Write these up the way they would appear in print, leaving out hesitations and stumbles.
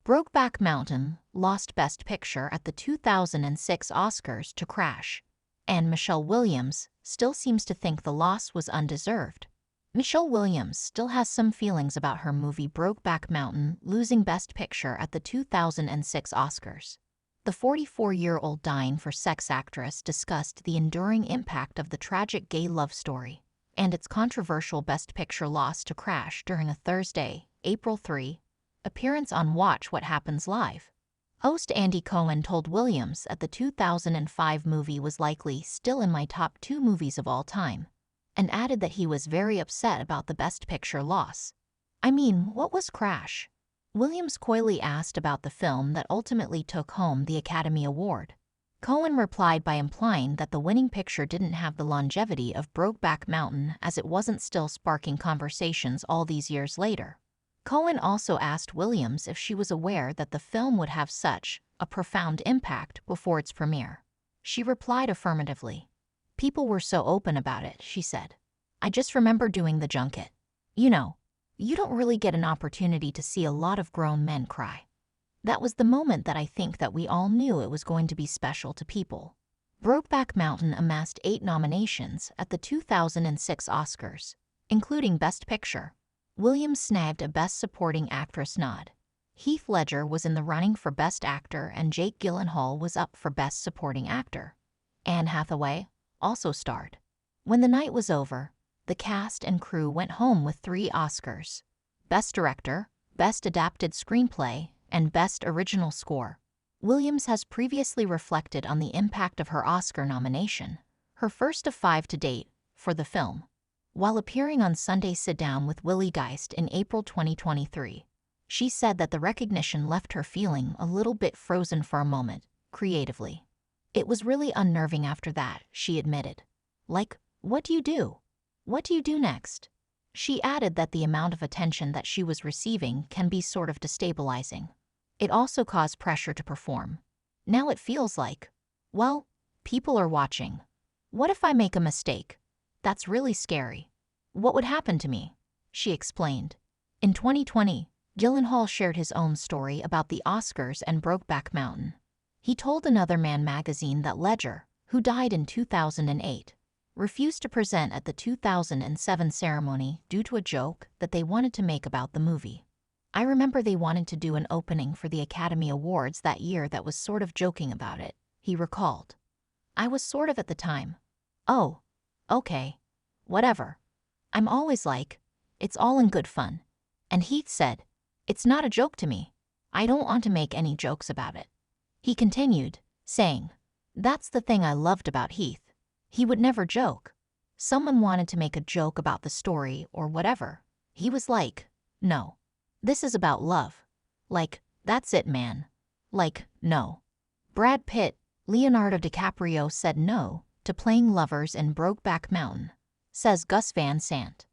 Brokeback Mountain lost Best Picture at the 2006 Oscars to Crash, and Michelle Williams still seems to think the loss was undeserved. Michelle Williams still has some feelings about her movie Brokeback Mountain losing Best Picture at the 2006 Oscars. The 44-year-old dying for sex actress discussed the enduring impact of the tragic gay love story and its controversial Best Picture loss to Crash during a Thursday, April 3, appearance on Watch What Happens Live. Host Andy Cohen told Williams that the 2005 movie was likely still in my top 2 movies of all time, and added that he was very upset about the Best Picture loss. "I mean, what was Crash?" Williams coyly asked about the film that ultimately took home the Academy Award. Cohen replied by implying that the winning picture didn't have the longevity of Brokeback Mountain as it wasn't still sparking conversations all these years later. Cohen also asked Williams if she was aware that the film would have such a profound impact before its premiere. She replied affirmatively. "People were so open about it," she said. "I just remember doing the junket. You know, you don't really get an opportunity to see a lot of grown men cry. That was the moment that I think that we all knew it was going to be special to people." Brokeback Mountain amassed 8 nominations at the 2006 Oscars, including Best Picture. Williams snagged a Best Supporting Actress nod. Heath Ledger was in the running for Best Actor and Jake Gyllenhaal was up for Best Supporting Actor. Anne Hathaway also starred. When the night was over, the cast and crew went home with 3 Oscars: Best Director, Best Adapted Screenplay, and Best Original Score. Williams has previously reflected on the impact of her Oscar nomination, her first of 5 to date, for the film. While appearing on Sunday's Sit Down with Willie Geist in April 2023, she said that the recognition left her feeling a little bit frozen for a moment, creatively. "It was really unnerving after that," she admitted. "Like, what do you do? What do you do next?" She added that the amount of attention that she was receiving can be sort of destabilizing. It also caused pressure to perform. "Now it feels like, well, people are watching. What if I make a mistake? That's really scary. What would happen to me?" she explained. In 2020, Gyllenhaal shared his own story about the Oscars and Brokeback Mountain. He told Another Man magazine that Ledger, who died in 2008, refused to present at the 2007 ceremony due to a joke that they wanted to make about the movie. "I remember they wanted to do an opening for the Academy Awards that year that was sort of joking about it," he recalled. "I was sort of at the time, oh, okay, whatever. I'm always like, it's all in good fun." And Heath said, "It's not a joke to me. I don't want to make any jokes about it." He continued, saying, "That's the thing I loved about Heath. He would never joke. Someone wanted to make a joke about the story or whatever. He was like, no. This is about love. Like, that's it, man. Like, no." Brad Pitt, Leonardo DiCaprio said no to playing lovers in Brokeback Mountain, says Gus Van Sant.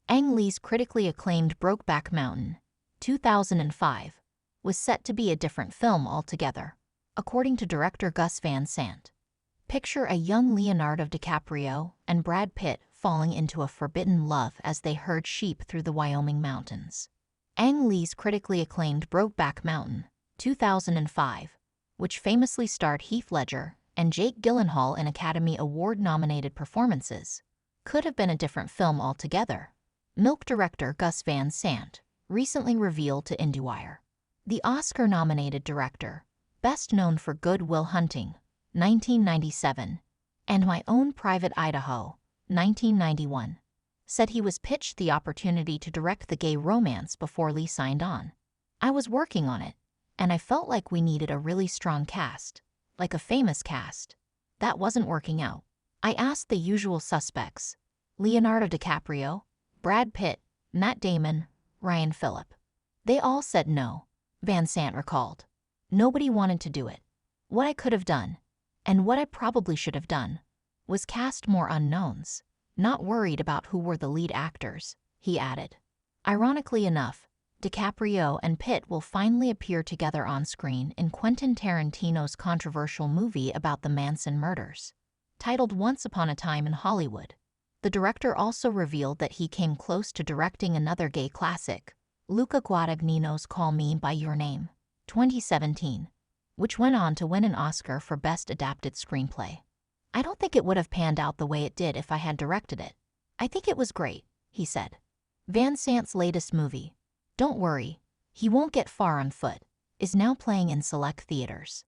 Ang Lee's critically acclaimed Brokeback Mountain, 2005, was set to be a different film altogether, according to director Gus Van Sant. Picture a young Leonardo DiCaprio and Brad Pitt falling into a forbidden love as they herd sheep through the Wyoming mountains. Ang Lee's critically acclaimed Brokeback Mountain, 2005, which famously starred Heath Ledger and Jake Gyllenhaal in Academy Award-nominated performances, could have been a different film altogether, Milk director Gus Van Sant recently revealed to IndieWire. The Oscar-nominated director, best known for Good Will Hunting, 1997, and My Own Private Idaho, 1991, said he was pitched the opportunity to direct the gay romance before Lee signed on. "I was working on it, and I felt like we needed a really strong cast, like a famous cast. That wasn't working out. I asked the usual suspects: Leonardo DiCaprio, Brad Pitt, Matt Damon, Ryan Phillip. They all said no," Van Sant recalled. "Nobody wanted to do it. What I could have done, and what I probably should have done, was cast more unknowns. Not worried about who were the lead actors," he added. Ironically enough, DiCaprio and Pitt will finally appear together on screen in Quentin Tarantino's controversial movie about the Manson murders, titled Once Upon a Time in Hollywood. The director also revealed that he came close to directing another gay classic, Luca Guadagnino's Call Me by Your Name, 2017, which went on to win an Oscar for Best Adapted Screenplay. I don't think it would have panned out the way it did if I had directed it. I think it was great, he said. Van Sant's latest movie, Don't Worry, He Won't Get Far on Foot, is now playing in select theaters.